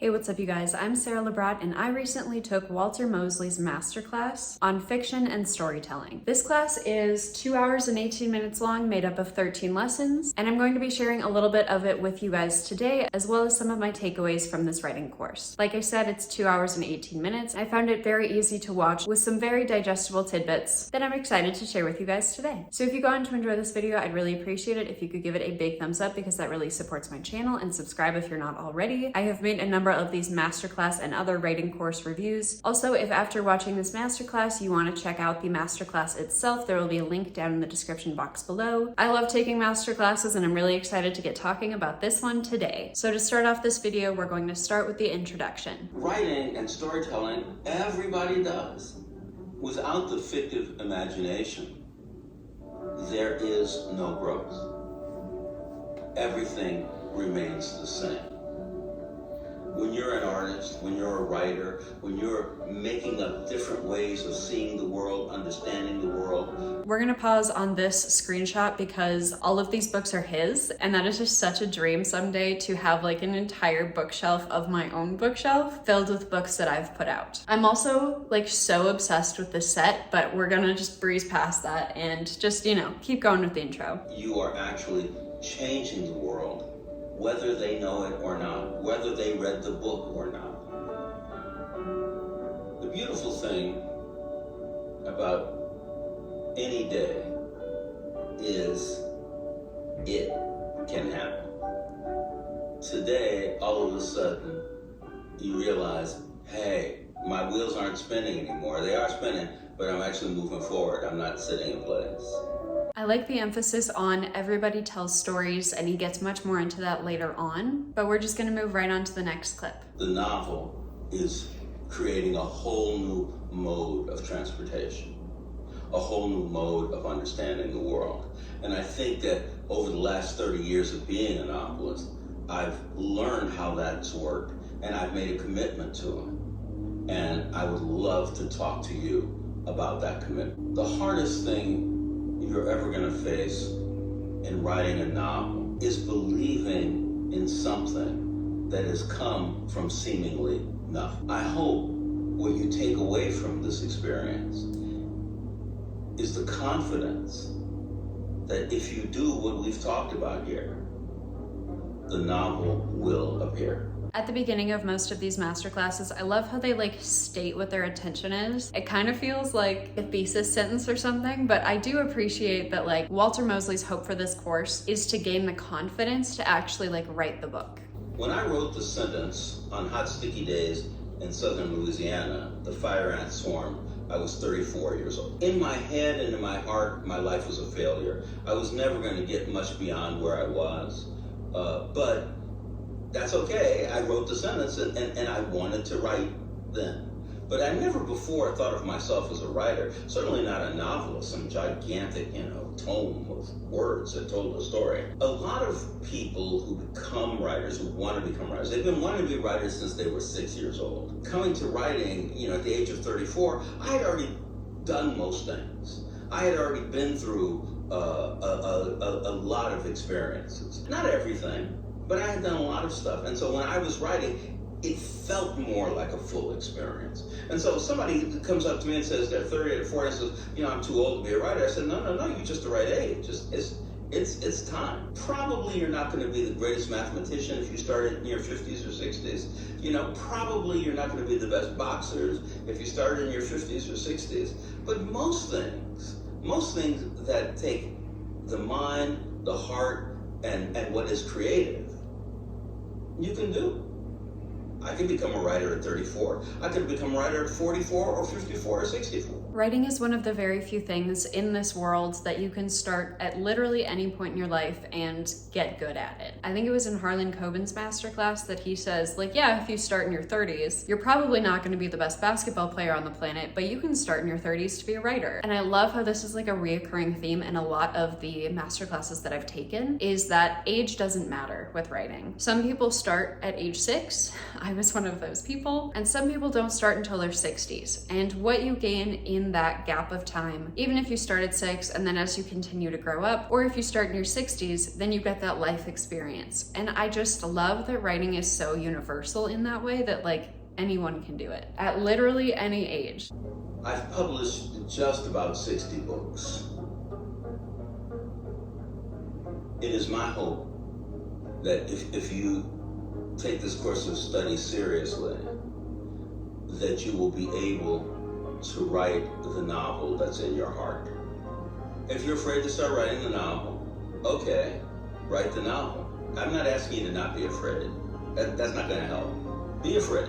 Hey, what's up you guys? I'm Sara Lubratt and I recently took Walter Mosley's MasterClass on fiction and storytelling. This class is 2 hours and 18 minutes long, made up of 13 lessons, and I'm going to be sharing a little bit of it with you guys today, as well as some of my takeaways from this writing course. Like I said, it's 2 hours and 18 minutes. I found it very easy to watch with some very digestible tidbits that I'm excited to share with you guys today. So if you go on to enjoy this video, I'd really appreciate it if you could give it a big thumbs up because that really supports my channel, and subscribe if you're not already. I have made a number of these masterclass and other writing course reviews. Also, if after watching this masterclass you want to check out the masterclass itself, there will be a link down in the description box below. I love taking masterclasses and I'm really excited to get talking about this one today. So to start off this video, we're going to start with the introduction. Writing and storytelling, everybody does. Without the fictive imagination, there is no growth. Everything remains the same. When you're an artist, when you're a writer, when you're making up different ways of seeing the world, understanding the world. We're gonna pause on this screenshot because all of these books are his, and that is just such a dream someday to have like an entire bookshelf of my own bookshelf filled with books that I've put out. I'm also like so obsessed with this set, but we're gonna just breeze past that and just, keep going with the intro. You are actually changing the world, whether they know it or not, whether they read the book or not. The beautiful thing about any day is it can happen. Today, all of a sudden, you realize, hey, my wheels aren't spinning anymore. They are spinning, but I'm actually moving forward. I'm not sitting in place. I like the emphasis on everybody tells stories, and he gets much more into that later on, but we're just gonna move right on to the next clip. The novel is creating a whole new mode of transportation, a whole new mode of understanding the world. And I think that over the last 30 years of being a novelist, I've learned how that's worked, and I've made a commitment to it. And I would love to talk to you about that commitment. The hardest thing you're ever going to face in writing a novel is believing in something that has come from seemingly nothing. I hope what you take away from this experience is the confidence that if you do what we've talked about here, the novel will appear. At the beginning of most of these masterclasses, I love how they state what their intention is. It kind of feels like a thesis sentence or something, but I do appreciate that Walter Mosley's hope for this course is to gain the confidence to actually write the book. When I wrote the sentence on hot sticky days in southern Louisiana, the fire ant swarm, I was 34 years old. In my head and in my heart, my life was a failure. I was never going to get much beyond where I was, but that's okay. I wrote the sentence and I wanted to write then. But I never before thought of myself as a writer, certainly not a novelist, some gigantic, tome of words that told a story. A lot of people who become writers, who want to become writers, they've been wanting to be writers since they were 6 years old. Coming to writing, at the age of 34, I had already done most things. I had already been through a lot of experiences. Not everything, but I had done a lot of stuff. And so when I was writing, it felt more like a full experience. And so somebody comes up to me and says they're 30 or 40 and says, I'm too old to be a writer. I said, no, you're just the right age. It's time. Probably you're not going to be the greatest mathematician if you started in your 50s or 60s. Probably you're not going to be the best boxers if you started in your 50s or 60s. But most things that take the mind, the heart, and what is creative, you can do. I can become a writer at 34. I could become a writer at 44 or 54 or 64. Writing is one of the very few things in this world that you can start at literally any point in your life and get good at it. I think it was in Harlan Coben's masterclass that he says, if you start in your 30s, you're probably not going to be the best basketball player on the planet, but you can start in your 30s to be a writer. And I love how this is a reoccurring theme in a lot of the masterclasses that I've taken, is that age doesn't matter with writing. Some people start at age 6. I was one of those people. And some people don't start until their 60s. And what you gain in that gap of time, even if you start at 6 and then as you continue to grow up, or if you start in your 60s, then you get that life experience. And I just love that writing is so universal in that way that like anyone can do it at literally any age. I've published just about 60 books. It is my hope that if you take this course of study seriously, that you will be able to write the novel that's in your heart. If you're afraid to start writing the novel, okay, write the novel. I'm not asking you to not be afraid. That's not going to help. Be afraid,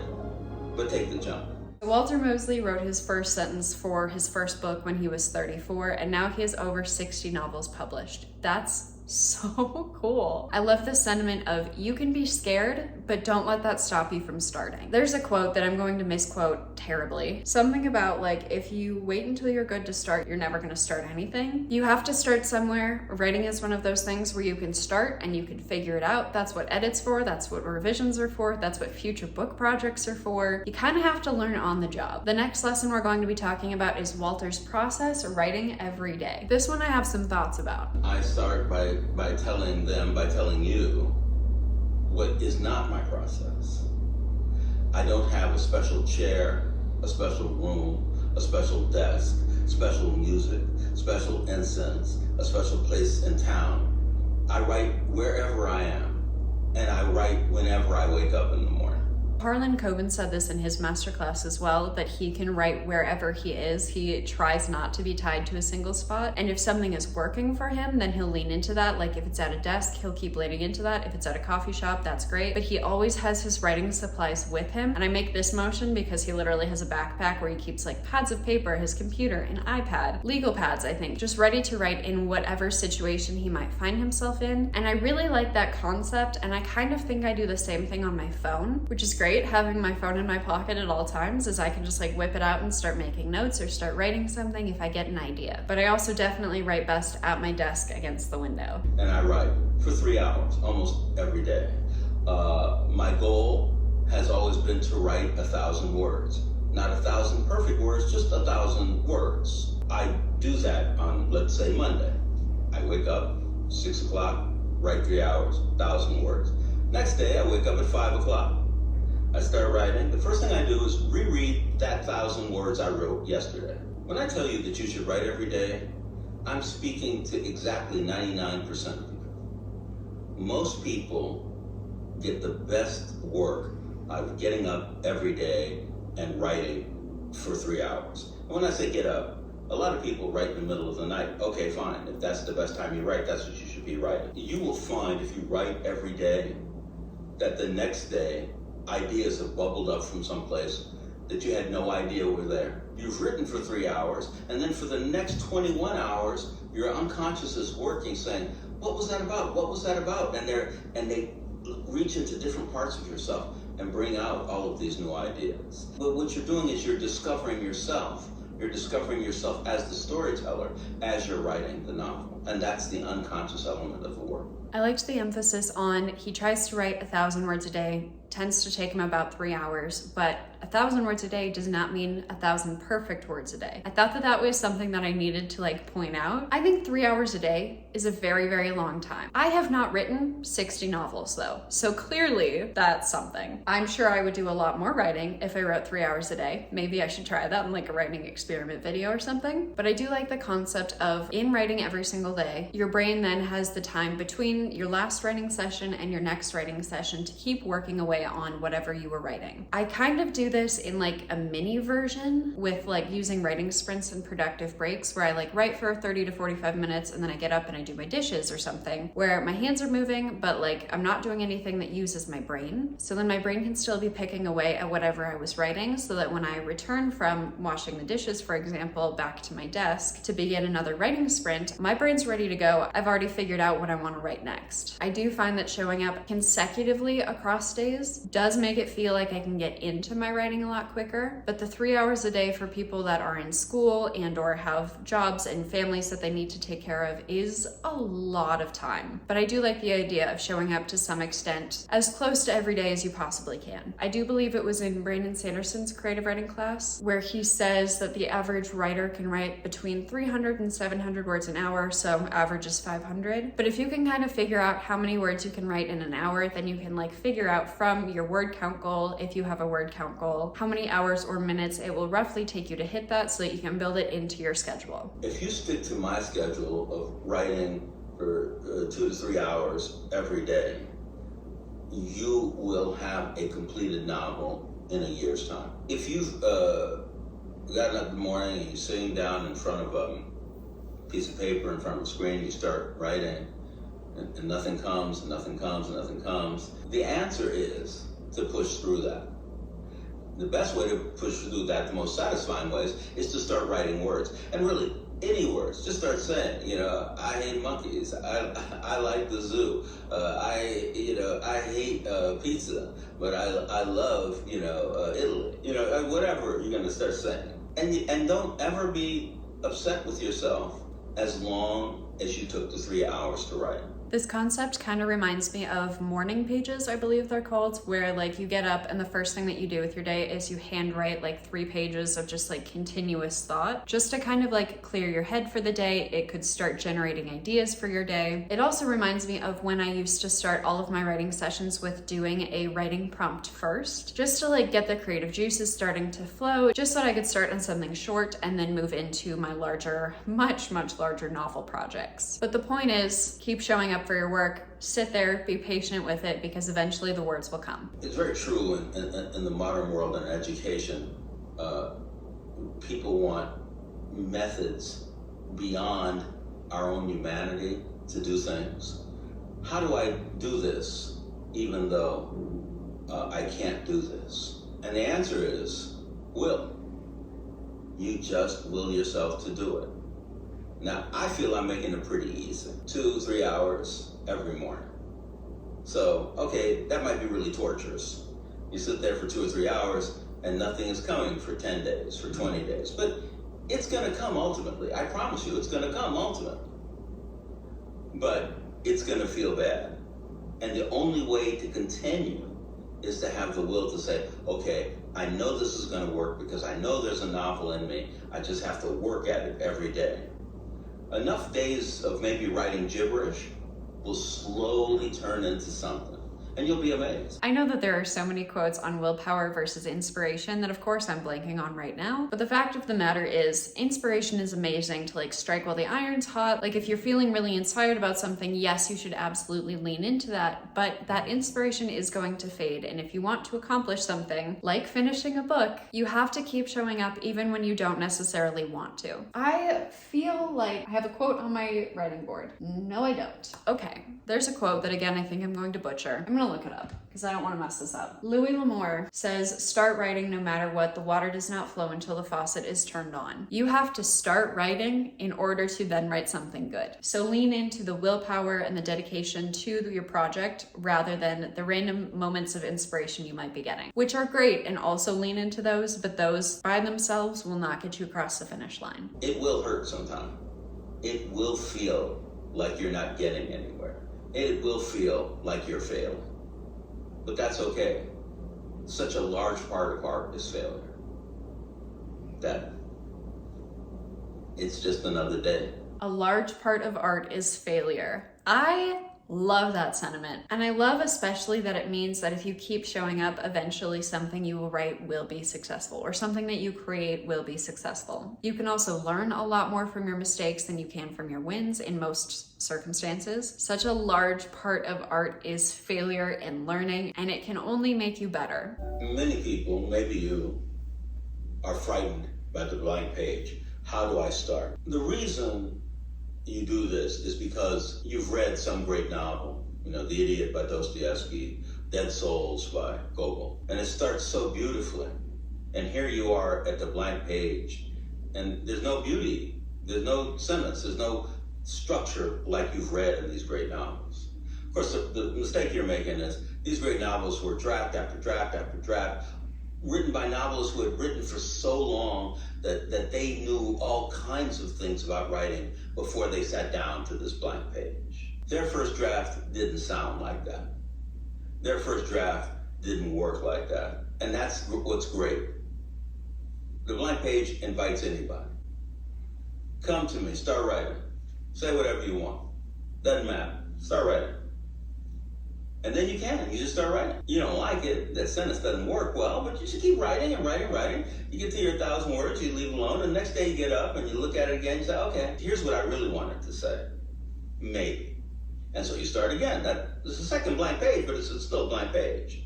but take the jump. Walter Mosley wrote his first sentence for his first book when he was 34, and now he has over 60 novels published. That's so cool. I love the sentiment of you can be scared, but don't let that stop you from starting. There's a quote that I'm going to misquote terribly. Something about like, if you wait until you're good to start, you're never going to start anything. You have to start somewhere. Writing is one of those things where you can start and you can figure it out. That's what edit's for. That's what revisions are for. That's what future book projects are for. You kind of have to learn on the job. The next lesson we're going to be talking about is Walter's process, writing every day. This one I have some thoughts about. I start by telling you what is not my process. I don't have a special chair, a special room, a special desk, special music, special incense, a special place in town. I write wherever I am, and I write whenever I wake up in the morning. Harlan Coben said this in his masterclass as well, that he can write wherever he is. He tries not to be tied to a single spot. And if something is working for him, then he'll lean into that. Like if it's at a desk, he'll keep leaning into that. If it's at a coffee shop, that's great. But he always has his writing supplies with him. And I make this motion because he literally has a backpack where he keeps like pads of paper, his computer, an iPad, legal pads, I think, just ready to write in whatever situation he might find himself in. And I really like that concept. And I kind of think I do the same thing on my phone, which is great. Having my phone in my pocket at all times is I can just like whip it out and start making notes or start writing something if I get an idea. But I also definitely write best at my desk against the window. And I write for 3 hours almost every day. My goal has always been to write 1,000 words. Not 1,000 perfect words, just 1,000 words. I do that on, let's say, Monday. I wake up 6 o'clock, write 3 hours, 1,000 words. Next day, I wake up at 5 o'clock. I start writing. The first thing I do is reread that 1,000 words I wrote yesterday. When I tell you that you should write every day, I'm speaking to exactly 99% of people. Most people get the best work out of getting up every day and writing for 3 hours. And when I say get up, a lot of people write in the middle of the night. Okay, fine. If that's the best time you write, that's what you should be writing. You will find if you write every day that the next day ideas have bubbled up from someplace that you had no idea were there. You've written for 3 hours, and then for the next 21 hours, your unconscious is working, saying, what was that about? What was that about? And they reach into different parts of yourself and bring out all of these new ideas. But what you're doing is you're discovering yourself. You're discovering yourself as the storyteller, as you're writing the novel. And that's the unconscious element of the work. I liked the emphasis on he tries to write 1,000 words a day, tends to take him about 3 hours, but 1,000 words a day does not mean 1,000 perfect words a day. I thought that was something that I needed to like point out. I think 3 hours a day is a very, very long time. I have not written 60 novels though, so clearly that's something. I'm sure I would do a lot more writing if I wrote 3 hours a day. Maybe I should try that in like a writing experiment video or something. But I do like the concept of in writing every single day, your brain then has the time between your last writing session and your next writing session to keep working away on whatever you were writing. I kind of do this in like a mini version with like using writing sprints and productive breaks where I like write for 30 to 45 minutes and then I get up and I do my dishes or something where my hands are moving, but like I'm not doing anything that uses my brain. So then my brain can still be picking away at whatever I was writing so that when I return from washing the dishes, for example, back to my desk to begin another writing sprint, my brain's everything's ready to go, I've already figured out what I want to write next. I do find that showing up consecutively across days does make it feel like I can get into my writing a lot quicker, but the 3 hours a day for people that are in school and or have jobs and families that they need to take care of is a lot of time. But I do like the idea of showing up to some extent as close to every day as you possibly can. I do believe it was in Brandon Sanderson's creative writing class where he says that the average writer can write between 300 and 700 words an hour, so average is 500. But if you can kind of figure out how many words you can write in an hour, then you can like figure out from your word count goal, if you have a word count goal, how many hours or minutes it will roughly take you to hit that so that you can build it into your schedule. If you stick to my schedule of writing for 2 to 3 hours every day, you will have a completed novel in a year's time. If you've gotten up in the morning and you're sitting down in front of a piece of paper, in front of a screen, you start writing, and nothing comes, and nothing comes, and nothing comes, the answer is to push through that. The best way to push through that, the most satisfying ways, is to start writing words. And really, any words. Just start saying, I hate monkeys. I like the zoo. I hate pizza, but I love, Italy. Whatever you're going to start saying. And don't ever be upset with yourself as long as you took the 3 hours to write. This concept kind of reminds me of morning pages, I believe they're called, where like you get up and the first thing that you do with your day is you handwrite like 3 pages of just like continuous thought, just to kind of like clear your head for the day. It could start generating ideas for your day. It also reminds me of when I used to start all of my writing sessions with doing a writing prompt first, just to like get the creative juices starting to flow, just so that I could start on something short and then move into my larger, much larger novel projects. But the point is, keep showing up for your work, sit there, be patient with it, because eventually the words will come. It's very true in the modern world in education. People want methods beyond our own humanity to do things. How do I do this even though I can't do this? And the answer is will. You just will yourself to do it. Now, I feel I'm making it pretty easy. 2-3 hours every morning. So, okay, that might be really torturous. You sit there for 2 or 3 hours and nothing is coming for 10 days, for 20 days. But it's gonna come ultimately. I promise you, it's gonna come ultimately. But it's gonna feel bad. And the only way to continue is to have the will to say, okay, I know this is gonna work because I know there's a novel in me. I just have to work at it every day. Enough days of maybe writing gibberish will slowly turn into something, and you'll be amazed. I know that there are so many quotes on willpower versus inspiration that of course I'm blanking on right now, but the fact of the matter is inspiration is amazing to like strike while the iron's hot. Like if you're feeling really inspired about something, yes, you should absolutely lean into that, but that inspiration is going to fade. And if you want to accomplish something like finishing a book, you have to keep showing up even when you don't necessarily want to. I feel like I have a quote on my writing board. No, I don't. Okay, there's a quote that again, I think I'm going to butcher. I'm gonna look it up because I don't want to mess this up. Louis L'Amour says, start writing no matter what, the water does not flow until the faucet is turned on. You have to start writing in order to then write something good. So lean into the willpower and the dedication to your project rather than the random moments of inspiration you might be getting, which are great, and also lean into those, but those by themselves will not get you across the finish line. It will hurt sometime. It will feel like you're not getting anywhere. It will feel like you're failing. But that's okay. Such a large part of art is failure that it's just another day. A large part of art is failure. I love that sentiment. And I love especially that it means that if you keep showing up, eventually something you will write will be successful, or something that you create will be successful. You can also learn a lot more from your mistakes than you can from your wins in most circumstances. Such a large part of art is failure and learning, and it can only make you better. Many people, maybe you, are frightened by the blank page. How do I start? The reason you do this is because you've read some great novel, The Idiot by Dostoevsky, Dead Souls by Gogol, and it starts so beautifully. And here you are at the blank page, and there's no beauty, there's no sentence, there's no structure like you've read in these great novels. Of course, the mistake you're making is these great novels were draft after draft after draft, written by novelists who had written for so long that they knew all kinds of things about writing before they sat down to this blank page. Their first draft didn't sound like that. Their first draft didn't work like that. And that's what's great. The blank page invites anybody. Come to me, start writing. Say whatever you want. Doesn't matter. Start writing. And then you just start writing. You don't like it, that sentence doesn't work well, but you just keep writing and writing and writing. You get to your 1,000 words, you leave it alone, and the next day you get up and you look at it again, you say, okay, here's what I really wanted to say. Maybe. And so you start again. This is a second blank page, but it's still a blank page.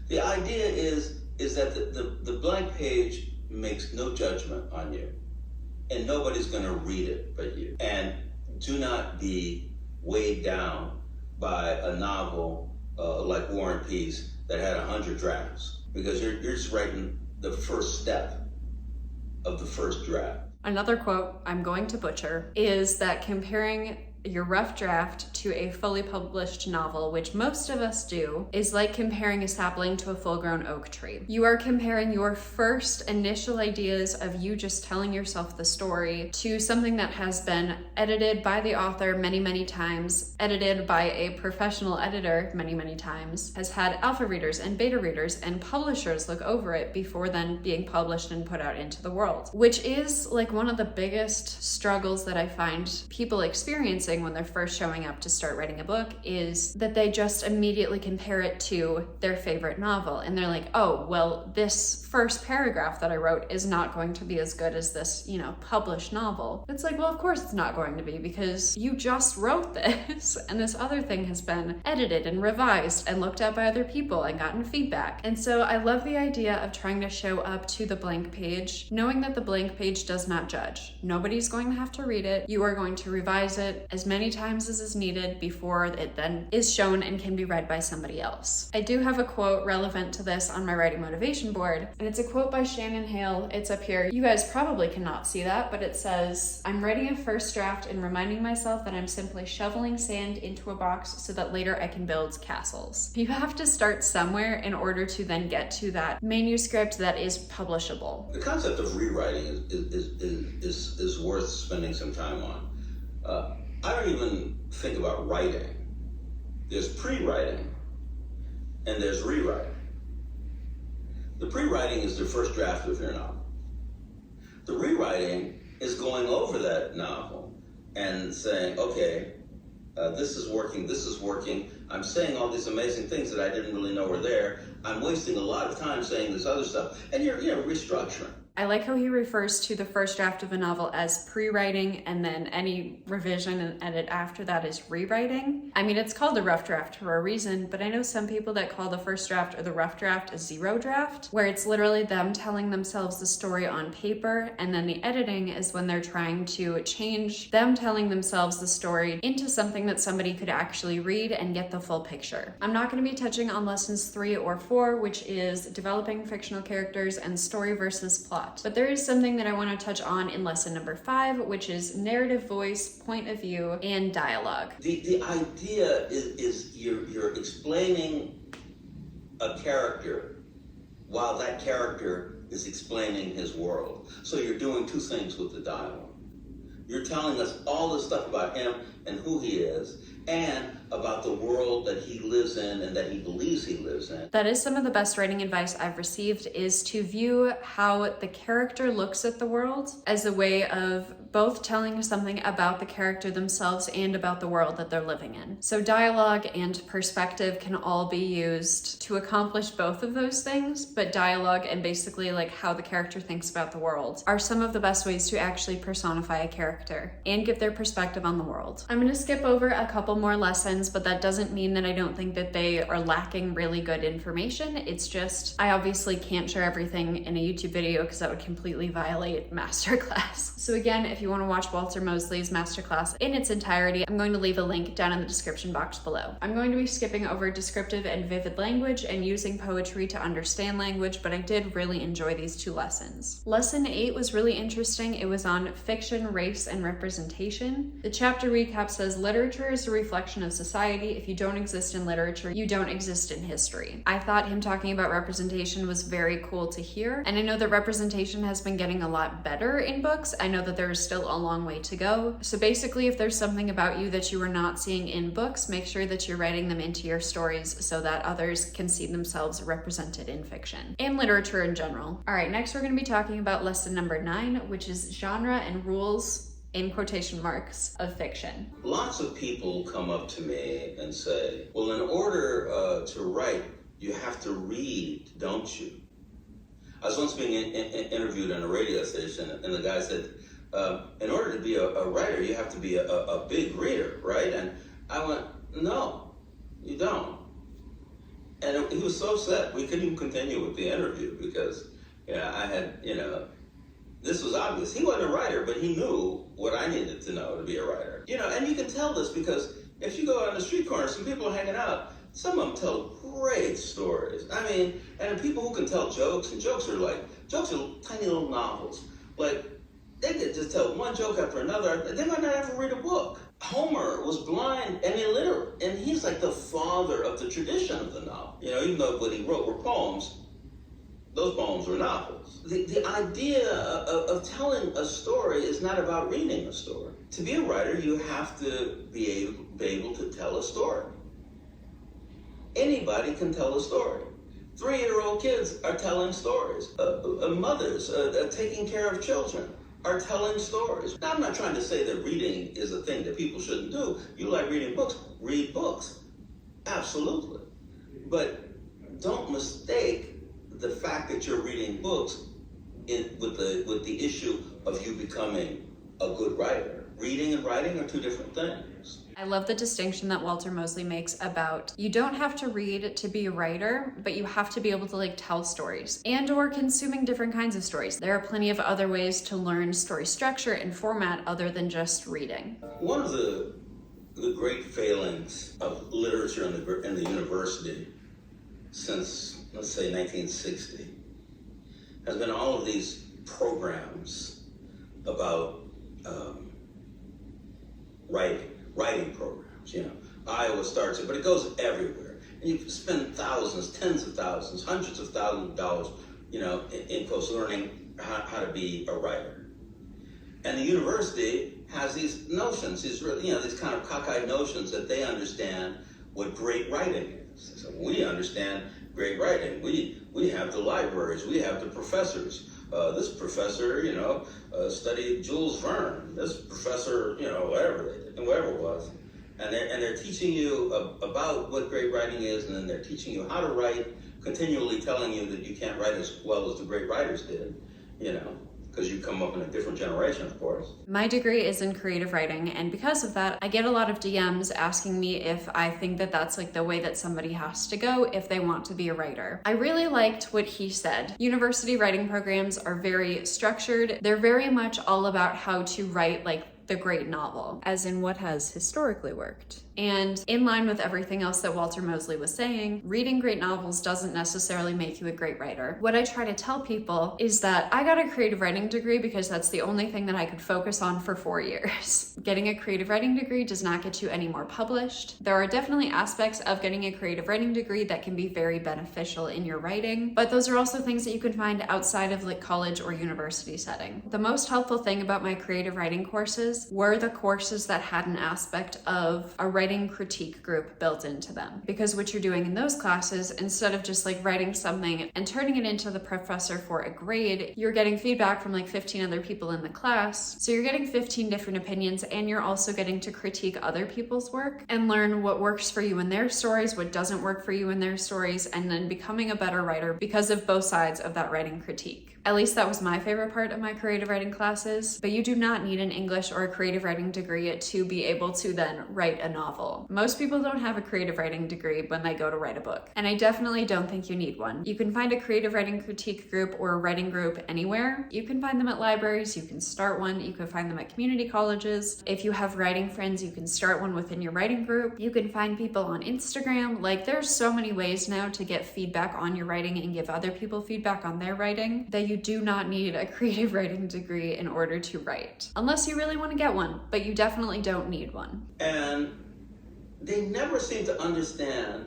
The idea is that the blank page makes no judgment on you, and nobody's going to read it but you. And do not be weighed down by a novel like War and Peace that had 100 drafts, because you're just writing the first step of the first draft. Another quote I'm going to butcher is that comparing your rough draft to a fully published novel, which most of us do, is like comparing a sapling to a full-grown oak tree. You are comparing your first initial ideas of you just telling yourself the story to something that has been edited by the author many, many times, edited by a professional editor many, many times, has had alpha readers and beta readers and publishers look over it before then being published and put out into the world, which is like one of the biggest struggles that I find people experiencing when they're first showing up to start writing a book, is that they just immediately compare it to their favorite novel. And they're like, oh, well, this first paragraph that I wrote is not going to be as good as this, published novel. It's like, well, of course it's not going to be, because you just wrote this and this other thing has been edited and revised and looked at by other people and gotten feedback. And so I love the idea of trying to show up to the blank page, knowing that the blank page does not judge. Nobody's going to have to read it. You are going to revise it as many times as is needed before it then is shown and can be read by somebody else. I do have a quote relevant to this on my writing motivation board, and it's a quote by Shannon Hale. It's up here. You guys probably cannot see that, but it says, "I'm writing a first draft and reminding myself that I'm simply shoveling sand into a box so that later I can build castles." You have to start somewhere in order to then get to that manuscript that is publishable. The concept of rewriting is worth spending some time on. I don't even think about writing. There's pre-writing and there's rewriting. The pre-writing is the first draft of your novel. The rewriting is going over that novel and saying, okay, this is working. I'm saying all these amazing things that I didn't really know were there. I'm wasting a lot of time saying this other stuff. And you're restructuring. I like how he refers to the first draft of a novel as pre-writing, and then any revision and edit after that is rewriting. I mean, it's called a rough draft for a reason, but I know some people that call the first draft or the rough draft a zero draft, where it's literally them telling themselves the story on paper, and then the editing is when they're trying to change them telling themselves the story into something that somebody could actually read and get the full picture. I'm not going to be touching on lessons 3 or 4, which is developing fictional characters and story versus plot. But there is something that I want to touch on in lesson number 5, which is narrative voice, point of view, and dialogue. The idea is you're explaining a character while that character is explaining his world. So you're doing two things with the dialogue. You're telling us all this stuff about him and who he is, and about the world that he lives in and that he believes he lives in. That is some of the best writing advice I've received, is to view how the character looks at the world as a way of both telling something about the character themselves and about the world that they're living in. So dialogue and perspective can all be used to accomplish both of those things, but dialogue and basically like how the character thinks about the world are some of the best ways to actually personify a character and give their perspective on the world. I'm gonna skip over a couple more lessons, but that doesn't mean that I don't think that they are lacking really good information. It's just, I obviously can't share everything in a YouTube video because that would completely violate MasterClass. So again, if you wanna watch Walter Mosley's MasterClass in its entirety, I'm going to leave a link down in the description box below. I'm going to be skipping over descriptive and vivid language and using poetry to understand language, but I did really enjoy these two lessons. Lesson 8 was really interesting. It was on fiction, race, and representation. The chapter recap says, literature is a reflection of society. If you don't exist in literature, you don't exist in history. I thought him talking about representation was very cool to hear, and I know that representation has been getting a lot better in books. I know that there is still a long way to go. So basically, if there's something about you that you are not seeing in books, make sure that you're writing them into your stories so that others can see themselves represented in fiction and literature in general. All right, next we're going to be talking about lesson number 9, which is genre and rules in quotation marks of fiction. Lots of people come up to me and say, well, in order to write, you have to read, don't you? I was once being interviewed on a radio station, and the guy said, in order to be a writer, you have to be a big reader, right? And I went, no, you don't. And he was so upset, we couldn't even continue with the interview because I had, this was obvious. He wasn't a writer, but he knew what I needed to know to be a writer. And you can tell this because if you go on the street corner, some people are hanging out. Some of them tell great stories. I mean, and the people who can tell jokes, and jokes are tiny little novels. Like, they could just tell one joke after another. They might not ever read a book. Homer was blind and illiterate, and he's like the father of the tradition of the novel. Even though what he wrote were poems, those poems were novels. The idea of telling a story is not about reading a story. To be a writer, you have to be able to tell a story. Anybody can tell a story. 3-year-old kids are telling stories. Mothers taking care of children are telling stories. Now, I'm not trying to say that reading is a thing that people shouldn't do. You like reading books, read books. Absolutely. But don't mistake the fact that you're reading books with the issue of you becoming a good writer. Reading and writing are two different things. I love the distinction that Walter Mosley makes about you don't have to read to be a writer, but you have to be able to tell stories and or consuming different kinds of stories. There are plenty of other ways to learn story structure and format other than just reading. One of the great failings of literature in the university since, let's say, 1960 has been all of these programs about writing programs. Iowa starts it, but it goes everywhere. And you spend thousands, tens of thousands, hundreds of thousands of dollars, in folks learning how to be a writer. And the university has these notions, these kind of cockeyed notions that they understand what great writing is. So we understand great writing. We have the libraries, we have the professors. This professor, studied Jules Verne. This professor, whatever it was. And they're teaching you about what great writing is, and then they're teaching you how to write, continually telling you that you can't write as well as the great writers did, because you come up in a different generation, of course. My degree is in creative writing, and because of that, I get a lot of DMs asking me if I think that that's the way that somebody has to go if they want to be a writer. I really liked what he said. University writing programs are very structured. They're very much all about how to write the great novel, as in what has historically worked. And in line with everything else that Walter Mosley was saying, reading great novels doesn't necessarily make you a great writer. What I try to tell people is that I got a creative writing degree because that's the only thing that I could focus on for 4 years. Getting a creative writing degree does not get you any more published. There are definitely aspects of getting a creative writing degree that can be very beneficial in your writing, but those are also things that you can find outside of college or university setting. The most helpful thing about my creative writing courses were the courses that had an aspect of a writing writing critique group built into them. Because what you're doing in those classes, instead of just like writing something and turning it into the professor for a grade, you're getting feedback from like 15 other people in the class. So you're getting 15 different opinions, and you're also getting to critique other people's work and learn what works for you in their stories, what doesn't work for you in their stories, and then becoming a better writer because of both sides of that writing critique. At least that was my favorite part of my creative writing classes, but you do not need an English or a creative writing degree to be able to then write a novel. Most people don't have a creative writing degree when they go to write a book, and I definitely don't think you need one. You can find a creative writing critique group or a writing group anywhere. You can find them at libraries, you can start one, you can find them at community colleges. If you have writing friends, you can start one within your writing group. You can find people on Instagram. Like, there's so many ways now to get feedback on your writing and give other people feedback on their writing that you do not need a creative writing degree in order to write. Unless you really want to get one, but you definitely don't need one. And they never seem to understand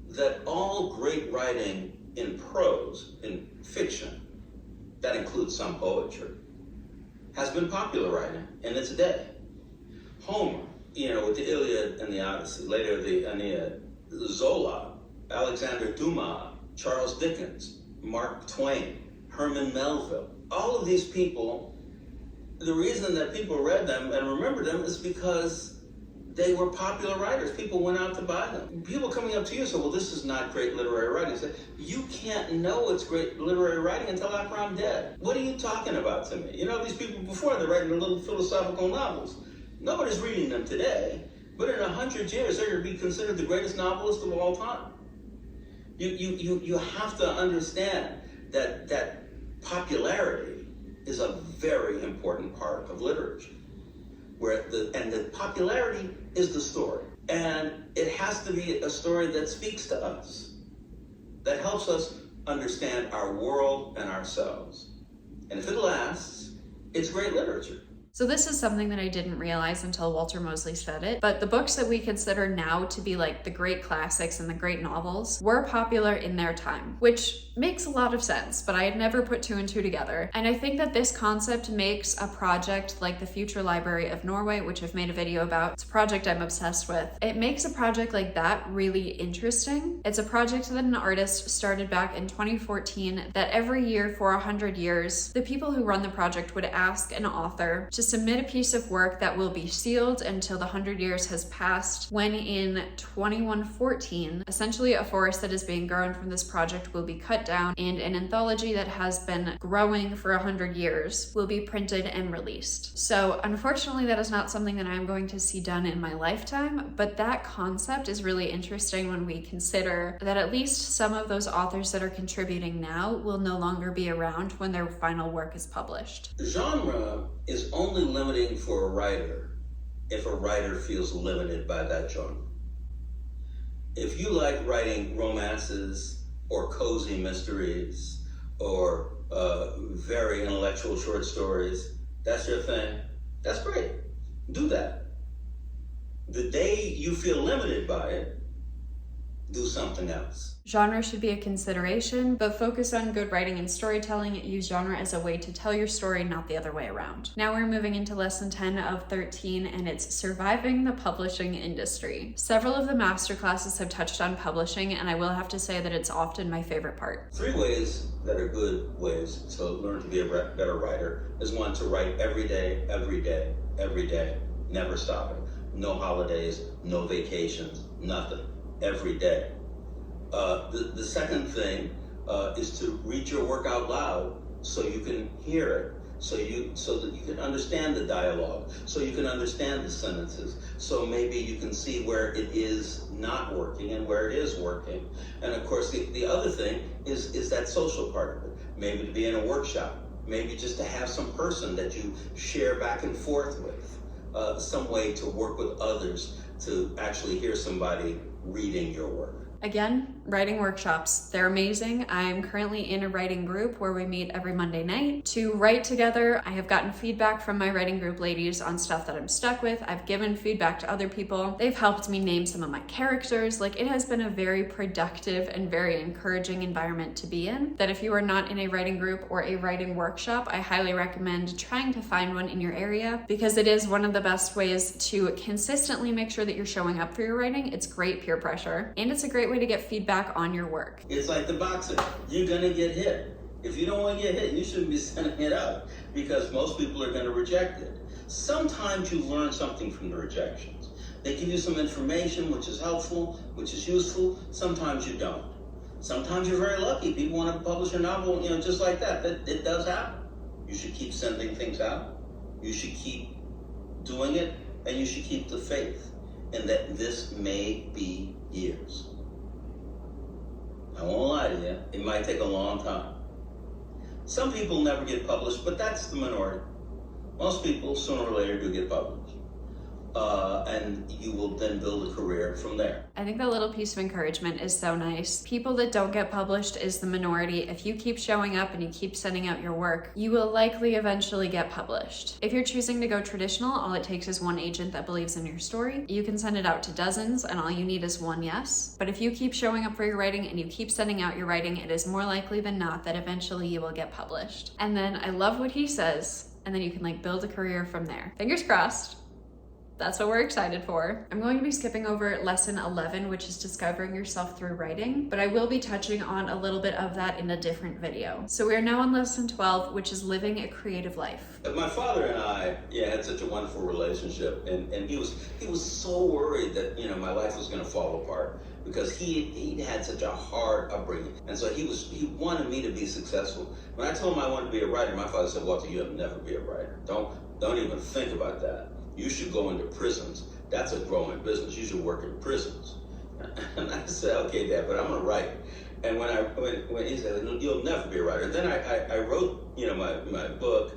that all great writing in prose, in fiction, that includes some poetry, has been popular writing in its day. Homer, with the Iliad and the Odyssey, later the Aeneid, Zola, Alexander Dumas, Charles Dickens, Mark Twain, Herman Melville. All of these people, the reason that people read them and remembered them is because they were popular writers. People went out to buy them. People coming up to you say, well, this is not great literary writing. Say, you can't know it's great literary writing until after I'm dead. What are you talking about to me? These people before, they're writing little philosophical novels. Nobody's reading them today, but in 100 years, they're going to be considered the greatest novelist of all time. You have to understand that popularity is a very important part of literature, and the popularity is the story, and it has to be a story that speaks to us, that helps us understand our world and ourselves. And if it lasts, it's great literature. So this is something that I didn't realize until Walter Mosley said it, but the books that we consider now to be like the great classics and the great novels were popular in their time, which makes a lot of sense, but I had never put two and two together. And I think that this concept makes a project like the Future Library of Norway, which I've made a video about. It's a project I'm obsessed with. It makes a project like that really interesting. It's a project that an artist started back in 2014 that every year for 100 years, the people who run the project would ask an author to submit a piece of work that will be sealed until the 100 years has passed, when in 2114, essentially a forest that is being grown from this project will be cut down, and an anthology that has been growing for 100 years will be printed and released. So unfortunately, that is not something that I'm going to see done in my lifetime, but that concept is really interesting when we consider that at least some of those authors that are contributing now will no longer be around when their final work is published. Genre is only limiting for a writer if a writer feels limited by that genre. If you like writing romances or cozy mysteries or very intellectual short stories, that's your thing, that's great. Do that. The day you feel limited by it, do something else. Genre should be a consideration, but focus on good writing and storytelling. Use genre as a way to tell your story, not the other way around. Now we're moving into lesson 10 of 13, and it's surviving the publishing industry. Several of the masterclasses have touched on publishing, and I will have to say that it's often my favorite part. 3 ways that are good ways to learn to be a better writer is 1, to write every day, every day, every day, never stopping. No holidays, no vacations, nothing. Every day. The second thing is to read your work out loud so you can hear it, so that you can understand the dialogue, so you can understand the sentences, so maybe you can see where it is not working and where it is working. And of course, the other thing is that social part of it. Maybe to be in a workshop, maybe just to have some person that you share back and forth with, some way to work with others to actually hear somebody reading your work. Again, writing workshops, they're amazing. I'm currently in a writing group where we meet every Monday night to write together. I have gotten feedback from my writing group ladies on stuff that I'm stuck with. I've given feedback to other people. They've helped me name some of my characters. Like, it has been a very productive and very encouraging environment to be in, that if you are not in a writing group or a writing workshop, I highly recommend trying to find one in your area, because it is one of the best ways to consistently make sure that you're showing up for your writing. It's great peer pressure, and it's a great way to get feedback on your work. It's like the boxing. You're gonna get hit. If you don't want to get hit, you shouldn't be sending it out, because most people are gonna reject it. Sometimes you learn something from the rejections. They give you some information which is helpful, which is useful. Sometimes you don't. Sometimes you're very lucky. People want to publish a novel, just like that. It does happen. You should keep sending things out. You should keep doing it, and you should keep the faith in that this may be years. I won't lie to you, it might take a long time. Some people never get published, but that's the minority. Most people, sooner or later, do get published. And you will then build a career from there. I think that little piece of encouragement is so nice. People that don't get published is the minority. If you keep showing up and you keep sending out your work, you will likely eventually get published. If you're choosing to go traditional, all it takes is one agent that believes in your story. You can send it out to dozens, and all you need is one yes. But if you keep showing up for your writing and you keep sending out your writing, it is more likely than not that eventually you will get published. And then I love what he says, and then you can build a career from there. Fingers crossed. That's what we're excited for. I'm going to be skipping over lesson 11, which is discovering yourself through writing, but I will be touching on a little bit of that in a different video. So we are now on lesson 12, which is living a creative life. My father and I, had such a wonderful relationship, and he was so worried that my life was going to fall apart, because he had such a hard upbringing, and so he wanted me to be successful. When I told him I wanted to be a writer, my father said, "Walter, you'll never be a writer. Don't even think about that. You should go into prisons. That's a growing business. You should work in prisons." And I said, "Okay, Dad, but I'm gonna write." And when he said, "No, you'll never be a writer," and then I wrote my book,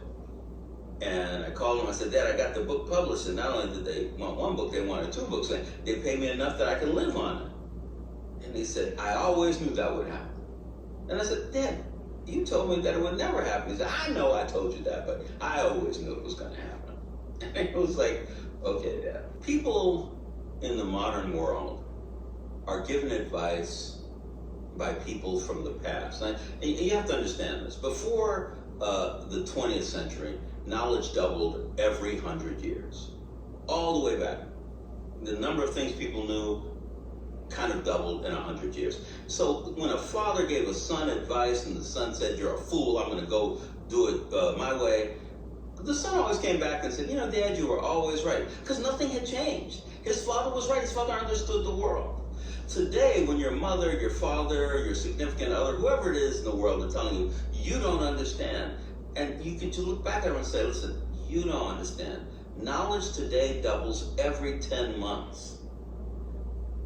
and I called him. I said, "Dad, I got the book published, and not only did they want one book, they wanted two books, and they paid me enough that I can live on it." And he said, "I always knew that would happen." And I said, "Dad, you told me that it would never happen." He said, "I know I told you that, but I always knew it was going to happen." And it was like, okay, Dad. People in the modern world are given advice by people from the past. And you have to understand this. Before the 20th century, knowledge doubled every 100 years. All the way back. The number of things people knew kind of doubled in 100 years. So when a father gave a son advice and the son said, "You're a fool, I'm going to go do it my way," the son always came back and said, "Dad, you were always right," because nothing had changed. His father was right. His father understood the world. Today, when your mother, your father, your significant other, whoever it is in the world are telling you, you don't understand, and you can look back at them and say, "Listen, you don't understand. Knowledge today doubles every 10 months.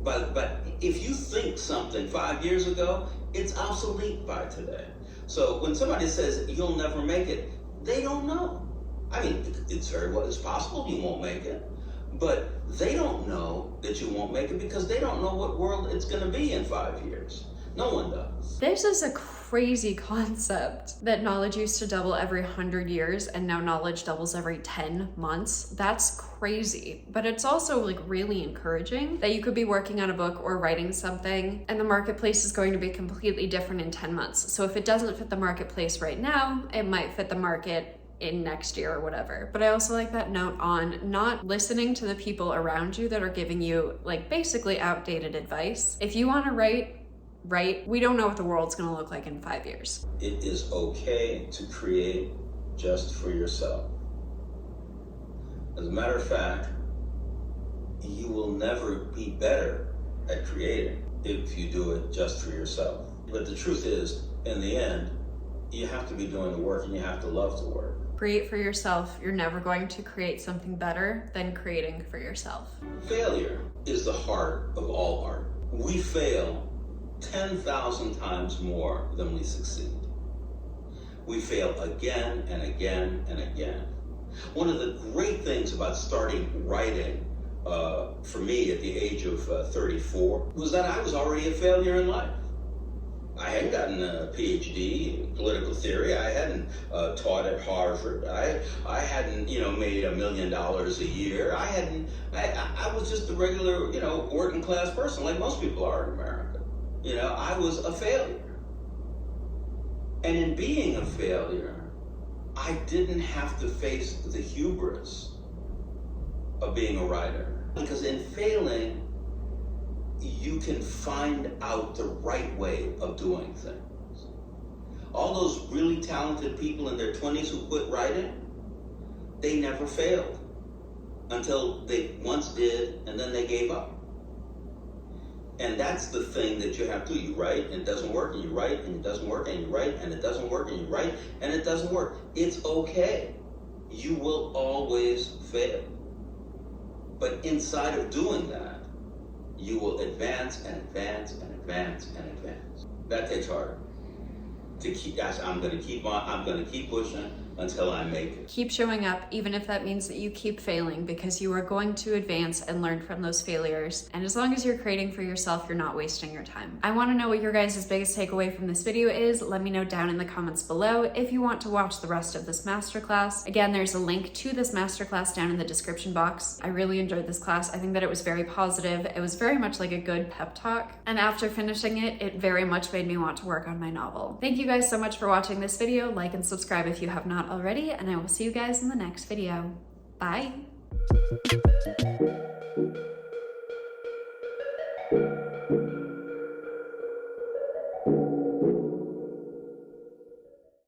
But if you think something 5 years ago, it's obsolete by today." So when somebody says you'll never make it, they don't know. I mean, it's very well, it's possible you won't make it, but they don't know that you won't make it because they don't know what world it's going to be in 5 years. No one does. This is a crazy concept that knowledge used to double every 100 years and now knowledge doubles every 10 months. That's crazy. But it's also really encouraging that you could be working on a book or writing something and the marketplace is going to be completely different in 10 months. So if it doesn't fit the marketplace right now, it might fit the market in next year or whatever. But I also like that note on not listening to the people around you that are giving you basically outdated advice. If you want to write, we don't know what the world's going to look like in 5 years. It is okay to create just for yourself. As a matter of fact, you will never be better at creating if you do it just for yourself. But the truth is, in the end, you have to be doing the work and you have to love the work. Create for yourself. You're never going to create something better than creating for yourself. Failure is the heart of all art. We fail 10,000 times more than we succeed. We fail again and again and again. One of the great things about starting writing for me at the age of 34 was that I was already a failure in life. I hadn't gotten a PhD in political theory. I hadn't taught at Harvard. I hadn't, made $1 million a year. I was just a regular, working class person like most people are in America. I was a failure. And in being a failure, I didn't have to face the hubris of being a writer. Because in failing, you can find out the right way of doing things. All those really talented people in their 20s who quit writing, they never failed until they once did, and then they gave up. And that's the thing that you have to do. You write and it doesn't work, and you write and it doesn't work, and you write and it doesn't work, and you write and it doesn't work. It's okay. You will always fail. But inside of doing that, you will advance and advance and advance and advance. That takes heart. I'm going to keep on. I'm going to keep pushing until I make it. Keep showing up, even if that means that you keep failing, because you are going to advance and learn from those failures. And as long as you're creating for yourself, you're not wasting your time. I want to know what your guys' biggest takeaway from this video is. Let me know down in the comments below. If you want to watch the rest of this masterclass, again, there's a link to this masterclass down in the description box. I really enjoyed this class. I think that it was very positive. It was very much like a good pep talk. And after finishing it, it very much made me want to work on my novel. Thank you guys so much for watching this video. Like and subscribe if you have not already, and I will see you guys in the next video. Bye.